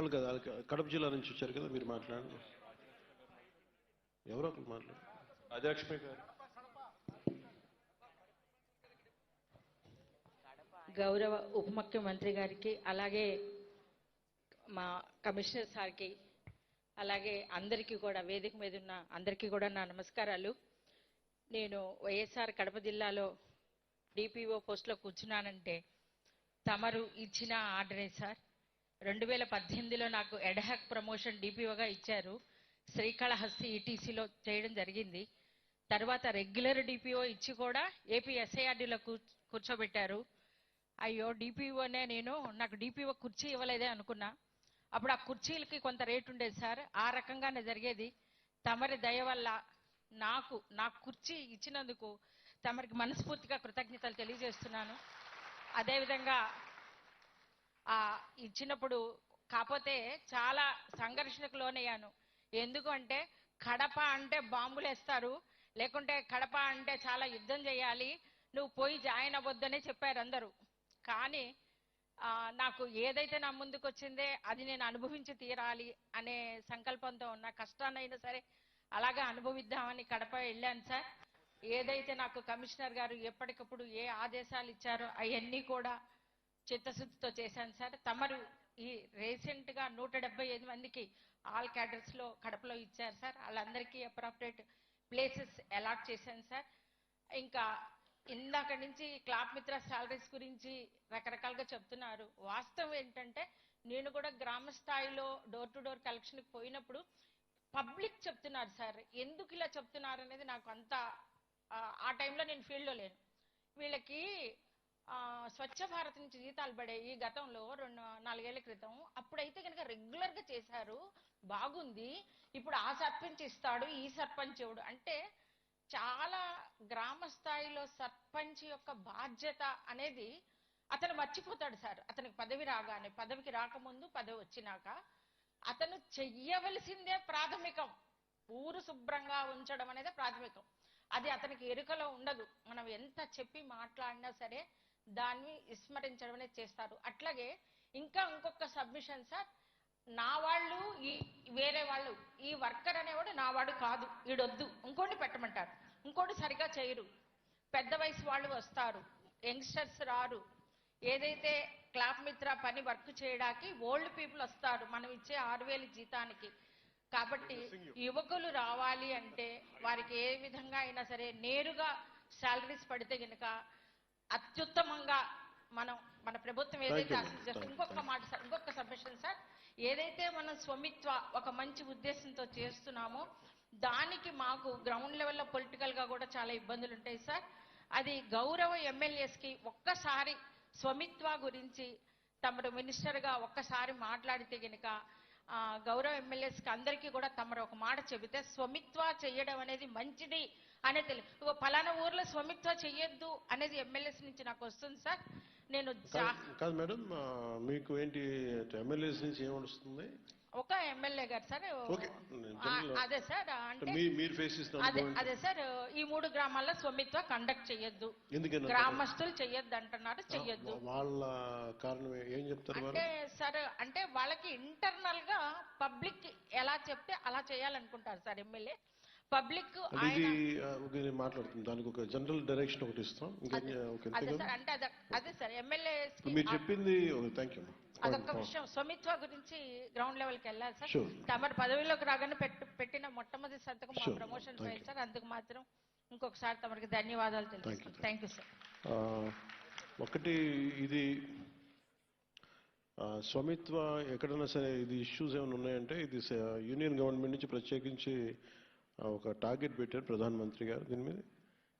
వాళ్ళు కదా కడప జిల్లా నుంచి వచ్చారు కదా, మీరు మాట్లాడండి. ఎవరో ఒకరు మాట్లాడు. అధ్యక్షుడు గారు. గౌరవ ఉప ముఖ్యమంత్రి గారికి, అలాగే మా కమిషనర్ సార్కి, అలాగే అందరికీ కూడా, వేదిక మీద ఉన్న అందరికీ కూడా నా నమస్కారాలు. నేను వైఎస్ఆర్ కడప జిల్లాలో డిపిఓ పోస్టులో కూర్చున్నానంటే తమరు ఇచ్చిన ఆర్డరే సార్. 2018లో నాకు ఎడ్హాక్ ప్రమోషన్ డిపిఓగా ఇచ్చారు. శ్రీకాళహస్తి ఈటీసీలో చేయడం జరిగింది. తర్వాత రెగ్యులర్ డిపిఓ ఇచ్చి కూడా ఏపీ ఎస్ఐఆర్డీలో కూర్చోబెట్టారు. అయ్యో డిపిఓనే నాకు డిపిఓ కుర్చీ ఇవ్వలేదే అనుకున్నా. అప్పుడు ఆ కుర్చీలకి కొంత రేటు ఉండేది సార్. ఆ రకంగానే జరిగేది. తమరి దయ వల్ల నా కుర్చీ ఇచ్చినందుకు తమరికి మనస్ఫూర్తిగా కృతజ్ఞతలు తెలియజేస్తున్నాను. అదేవిధంగా ఇచ్చినప్పుడు కాకపోతే చాలా సంఘర్షణకు లోనయ్యాను. ఎందుకంటే కడప అంటే బాంబులు వేస్తారు, లేకుంటే కడప అంటే చాలా యుద్ధం చేయాలి, నువ్వు పోయి జాయిన్ అవ్వద్దనే చెప్పారు అందరూ. కానీ నాకు ఏదైతే నా ముందుకు వచ్చిందే అది నేను అనుభవించి తీరాలి అనే సంకల్పంతో ఉన్న, కష్టాన్నైనా సరే అలాగా అనుభవిద్దామని కడప వెళ్ళాను సార్. ఏదైతే నాకు కమిషనర్ గారు ఎప్పటికప్పుడు ఏ ఆదేశాలు ఇచ్చారో అవన్నీ కూడా చిత్తశుద్ధితో చేశాను సార్. తమరు ఈ రీసెంట్గా 175 మందికి ఆల్ క్యాడర్స్లో కడపలో ఇచ్చారు సార్. వాళ్ళందరికీ అప్రాప్రియేట్ ప్లేసెస్ అలాట్ చేశాను సార్. ఇంకా ఇందాక నుంచి క్లాప్ మిత్ర శాలరీస్ గురించి రకరకాలుగా చెప్తున్నారు. వాస్తవం ఏంటంటే నేను కూడా గ్రామ స్థాయిలో డోర్ టు డోర్ కలెక్షన్కి పోయినప్పుడు పబ్లిక్ చెప్తున్నారు సార్. ఎందుకు ఇలా చెప్తున్నారు అనేది నాకు అంత ఆ టైంలో నేను ఫీల్డ్లో లేను. వీళ్ళకి స్వచ్ఛ భారత్ నుంచి జీతాలు పడేవి గతంలో 2-4 ఏళ్ల క్రితం. అప్పుడైతే కనుక రెగ్యులర్గా చేశారు, బాగుంది. ఇప్పుడు ఆ సర్పంచ్ ఇస్తాడు, ఈ సర్పంచ్ ఇవ్వడు. అంటే చాలా గ్రామ స్థాయిలో సర్పంచ్ యొక్క బాధ్యత అనేది అతను మర్చిపోతాడు సార్. అతనికి పదవి రాగానే, పదవికి రాకముందు, పదవి వచ్చినాక అతను చెయ్యవలసిందే ప్రాథమికం. ఊరు శుభ్రంగా ఉంచడం అనేది ప్రాథమికం. అది అతనికి ఎరుకలో ఉండదు. మనం ఎంత చెప్పి మాట్లాడినా సరే దాన్ని విస్మరించడం అనేది చేస్తారు. అట్లాగే ఇంకొక సబ్మిషన్ సార్. నా వాళ్ళు వేరే వాళ్ళు, ఈ వర్కర్ అనేవాడు నా వాడు కాదు, ఈడొద్దు, ఇంకోటి పెట్టమంటారు, ఇంకోటి సరిగా చేయరు. పెద్ద వయసు వాళ్ళు వస్తారు, యంగ్స్టర్స్ రారు. ఏదైతే క్లాప్ మిత్ర పని వర్క్ చేయడానికి ఓల్డ్ పీపుల్ వస్తారు మనం ఇచ్చే 6000 జీతానికి. కాబట్టి యువకులు రావాలి అంటే వారికి ఏ విధంగా అయినా సరే నేరుగా శాలరీస్ పడితే కనుక అత్యుత్తమంగా మన ప్రభుత్వం ఏదైతే ఆశించారో. ఇంకొక మాట సార్, ఇంకొక సబ్మిషన్ సార్. ఏదైతే మనం స్వమిత్వ ఒక మంచి ఉద్దేశంతో చేస్తున్నామో దానికి మాకు గ్రౌండ్ లెవెల్లో పొలిటికల్గా కూడా చాలా ఇబ్బందులు ఉంటాయి సార్. అది గౌరవ ఎమ్మెల్యేస్కి ఒక్కసారి స్వమిత్వ గురించి తమరు మినిస్టర్గా ఒక్కసారి మాట్లాడితే కనుక గౌరవ ఎమ్మెల్యేస్కి అందరికీ కూడా తమరు ఒక మాట చెబితే స్వమిత్వ చెయ్యడం అనేది మంచిది అనేది తెలియదు. పలానా ఊర్లో స్వమిత్వ చెయ్యొద్దు అనేది ఎమ్మెల్యేస్ నుంచి నాకు వస్తుంది సార్. నేను కాదు మేడం, మీకు ఏంటి ఎమ్మెల్యేస్ నుంచి ఏమొస్తుంది? ఒక ఎమ్మెల్యే గారు సార్. అదే సార్, అంటే అదే సార్, ఈ 3 గ్రామాల్లో స్వమిత్వ కండక్ట్ చెయ్యొద్దు, గ్రామస్తులు చెయ్యొద్దు అంటున్నారు. చెయ్యొద్దు వాళ్ళ కారణం ఏం చెప్తారు అంటే సార్, అంటే వాళ్ళకి ఇంటర్నల్ గా పబ్లిక్ ఎలా చెప్తే అలా చేయాలనుకుంటారు సార్ ఎమ్మెల్యే. పబ్లిక్ మాట్లాడుతుంది, దానికి ఒక జనరల్ డైరెక్షన్ ఒకటి ఇస్తాం. అదే సార్ ఎమ్మెల్యే మీరు చెప్పింది. Thank you. అదొక విషయం. స్వమిత్వ గురించి గ్రౌండ్ లెవెల్కి వెళ్ళాలి సార్. తమరు పదవిలోకి రాగానే పెట్టిన మొట్టమొదటి సంతకం మా ప్రమోషన్ ఫైల్ సార్. అందుకు మాత్రం ఇంకొకసారి తమరికి ధన్యవాదాలు తెలుస్తాను. Thank you sir. ఒకటి ఇది స్వమిత్వ ఎక్కడైనా సరే ఇది ఇష్యూస్ ఏమైనా ఉన్నాయంటే ఇది యూనియన్ గవర్నమెంట్ నుంచి ప్రత్యేకించి ఒక టార్గెట్ పెట్టారు ప్రధానమంత్రి గారు దీని మీద.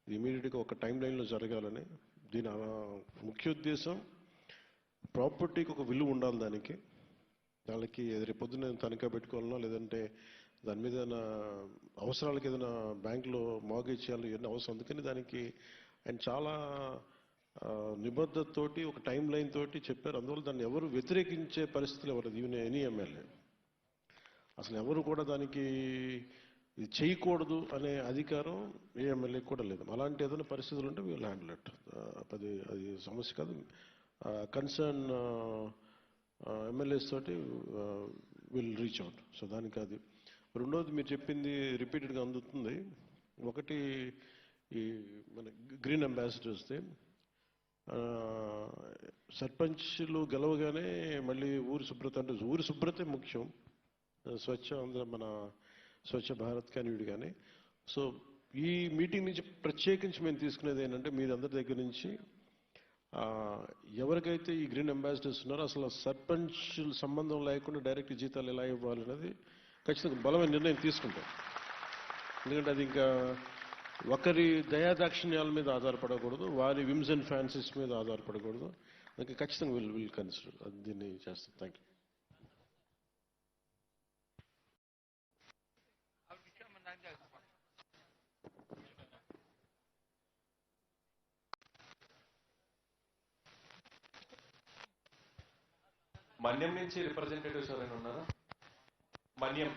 ఇది ఇమీడియట్గా ఒక టైం లైన్లో జరగాలని. దీని ముఖ్య ఉద్దేశం ప్రాపర్టీకి ఒక విలువ ఉండాలి. దానికి రేపొద్దున తనఖా పెట్టుకోవాలన్నా లేదంటే దాని మీద అవసరాలకి ఏదైనా బ్యాంకులో మార్గేజ్ చేయాలి, ఇవన్నీ అవసరం. అందుకని దానికి ఆయన చాలా నిబద్ధతతోటి ఒక టైం లైన్ తోటి చెప్పారు. అందువల్ల దాన్ని ఎవరు వ్యతిరేకించే పరిస్థితులు ఎవరు ఎనీ ఎమ్మెల్యే అసలు ఎవరు కూడా దానికి ఇది చేయకూడదు అనే అధికారం ఏ ఎమ్మెల్యేకి కూడా లేదు. అలాంటి ఏదైనా పరిస్థితులు ఉంటే వీళ్ళు హ్యాండిల్ ఇట్. అది సమస్య కాదు. కన్సర్న్ ఎమ్మెల్యేస్ తోటి విల్ రీచ్ అవుట్. సో దానికి అది. రెండోది మీరు చెప్పింది రిపీటెడ్గా అందుతుంది. ఒకటి ఈ మన గ్రీన్ అంబాసిడర్స్ది సర్పంచ్లు గెలవగానే మళ్ళీ ఊరి శుభ్రత అంటే ఊరి శుభ్రతే ముఖ్యం. స్వచ్ఛ ఆంధ్ర మన స్వచ్ఛ భారత్ కానీ వీడు కానీ. సో ఈ మీటింగ్ నుంచి ప్రత్యేకించి మేము తీసుకునేది ఏంటంటే మీరందరి దగ్గర నుంచి ఎవరికైతే ఈ గ్రీన్ అంబాసిడర్స్ ఉన్నారో అసలు సర్పంచ్ సంబంధం లేకుండా డైరెక్ట్ జీతాలు ఎలా ఇవ్వాలనేది ఖచ్చితంగా బలమైన నిర్ణయం తీసుకుంటాం. ఎందుకంటే అది ఇంకా ఒకరి దయాదాక్షిణ్యాల మీద ఆధారపడకూడదు, వారి విమ్స్ అండ్ ఫ్యాన్సీస్ మీద ఆధారపడకూడదు. అందుకే ఖచ్చితంగా విల్ కన్సిడర్ దీన్ని చేస్తాం. Thank you. మన్యం నుంచి రిప్రజెంటేటివ్స్ ఎవరైనా ఉన్నారా? మన్యం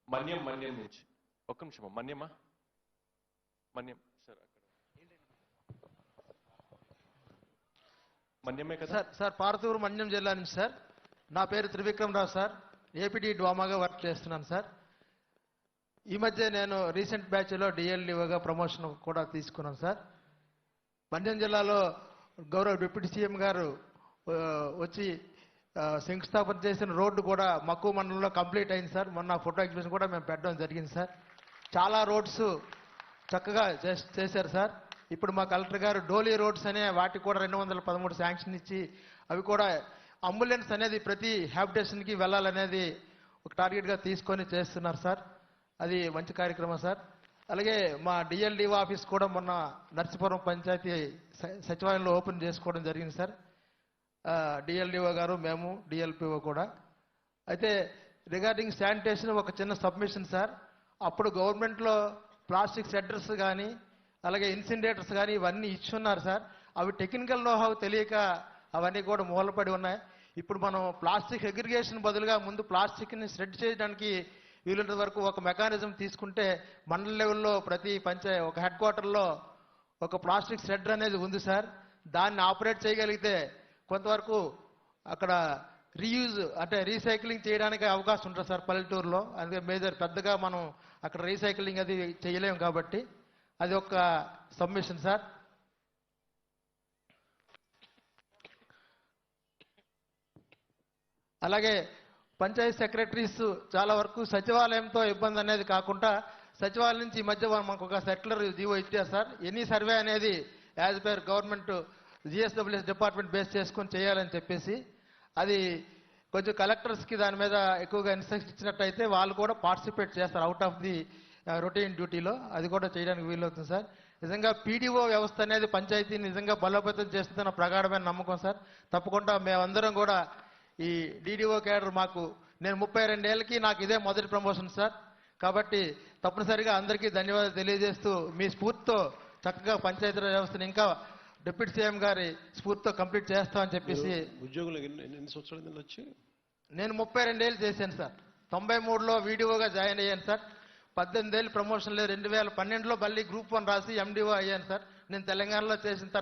మన్యం మన్యం నుంచి ఒక్క నిమిషం. మన్యమా? మన్యం సార్ అక్కడ మన్యమే కదా సార్ పార్తూరు మన్యం జిల్లా నుంచి సార్. నా పేరు త్రివిక్రమ్ రావు సార్. ఏపీడీ డ్వామాగా వర్క్ చేస్తున్నాను సార్. ఈ మధ్య నేను రీసెంట్ బ్యాచ్లో డిఎల్డీఓగా ప్రమోషన్ కూడా తీసుకున్నాను సార్. మన్యం జిల్లాలో గౌరవ డిప్యూటీ సీఎం గారు వచ్చి శంకుస్థాపన చేసిన రోడ్డు కూడా మక్కువ మండలంలో కంప్లీట్ అయింది సార్. మొన్న ఫోటో ఎగ్జిబిషన్ కూడా మేము పెట్టడం జరిగింది సార్. చాలా రోడ్స్ చక్కగా చేశారు సార్. ఇప్పుడు మా కలెక్టర్ గారు డోలీ రోడ్స్ అనే వాటికి కూడా 213 శాంక్షన్ ఇచ్చి అవి కూడా అంబులెన్స్ అనేది ప్రతి హ్యాబిటేషన్కి వెళ్ళాలనేది ఒక టార్గెట్గా తీసుకొని చేస్తున్నారు సార్. అది మంచి కార్యక్రమం సార్. అలాగే మా డిఎల్డీఓ ఆఫీస్ కూడా మొన్న నర్సీపురం పంచాయతీ సచివాలయంలో ఓపెన్ చేసుకోవడం జరిగింది సార్. డిఎల్డీఓ గారు, మేము, డిఎల్పిఓ కూడా. అయితే రిగార్డింగ్ శానిటేషన్ ఒక చిన్న సబ్మిషన్ సార్. అప్పుడు గవర్నమెంట్లో ప్లాస్టిక్ షెడ్డర్స్ కానీ అలాగే ఇన్సినరేటర్స్ కానీ ఇవన్నీ ఇచ్చున్నారు సార్. అవి టెక్నికల్ నోహౌ తెలియక అవన్నీ కూడా మూలపడి ఉన్నాయి. ఇప్పుడు మనం ప్లాస్టిక్ అగ్రిగేషన్ బదులుగా ముందు ప్లాస్టిక్ని షెడ్ చేయడానికి వీలున్నంత వరకు ఒక మెకానిజం తీసుకుంటే మండల లెవెల్లో ప్రతి ఒక హెడ్ క్వార్టర్లో ఒక ప్లాస్టిక్ షెడ్డర్ అనేది ఉంది సార్. దాన్ని ఆపరేట్ చేయగలిగితే కొంతవరకు అక్కడ రీయూజ్ అంటే రీసైక్లింగ్ చేయడానికి అవకాశం ఉంటుంది సార్ పల్లెటూరులో. అందుకే మేజర్ పెద్దగా మనం అక్కడ రీసైక్లింగ్ అది చేయలేము కాబట్టి అది ఒక సబ్మిషన్ సార్. అలాగే పంచాయతీ సెక్రటరీస్ చాలా వరకు సచివాలయంతో ఇబ్బంది అనేది కాకుండా సచివాలయం నుంచి ఈ మధ్య మనకు ఒక సర్క్యులర్ జీవో ఇచ్చారు సార్. ఎనీ సర్వే అనేది as per government GSWS department base చేసుకొని చేయాలని చెప్పేసి అది కొంచెం కలెక్టర్స్కి దాని మీద ఎక్కువగా ఇన్స్ట్రక్షన్ ఇచ్చినట్టయితే వాళ్ళు కూడా పార్టిసిపేట్ చేస్తారు అవుట్ ఆఫ్ ది రొటీన్ డ్యూటీలో. అది కూడా చేయడానికి వీలవుతుంది సార్. నిజంగా పీడీఓ వ్యవస్థ అనేది పంచాయతీని నిజంగా బలోపేతం చేస్తుందన్న ప్రగాఢమైన నమ్మకం సార్. తప్పకుండా మేమందరం కూడా ఈ డీడీఓ క్యాడర్ నేను 32 ఏళ్ళకి నాకు ఇదే మొదటి ప్రమోషన్ సార్. కాబట్టి తప్పనిసరిగా అందరికీ ధన్యవాదాలు తెలియజేస్తూ మీ స్ఫూర్తితో చక్కగా పంచాయతీరాజ్ వ్యవస్థను ఇంకా డిప్యూటీ సీఎం గారి స్ఫూర్తితో కంప్లీట్ చేస్తామని చెప్పేసి. ఉద్యోగులు ఎన్ని సంవత్సరాలు వచ్చి? నేను 32 ఏళ్ళు చేశాను సార్. 93లో వీడియోగా జాయిన్ అయ్యాను సార్. 18 ఏళ్ళు ప్రమోషన్ లేదు. 2012లో మళ్ళీ గ్రూప్ 1 రాసి ఎండిఓ అయ్యాను సార్. నేను తెలంగాణలో చేసిన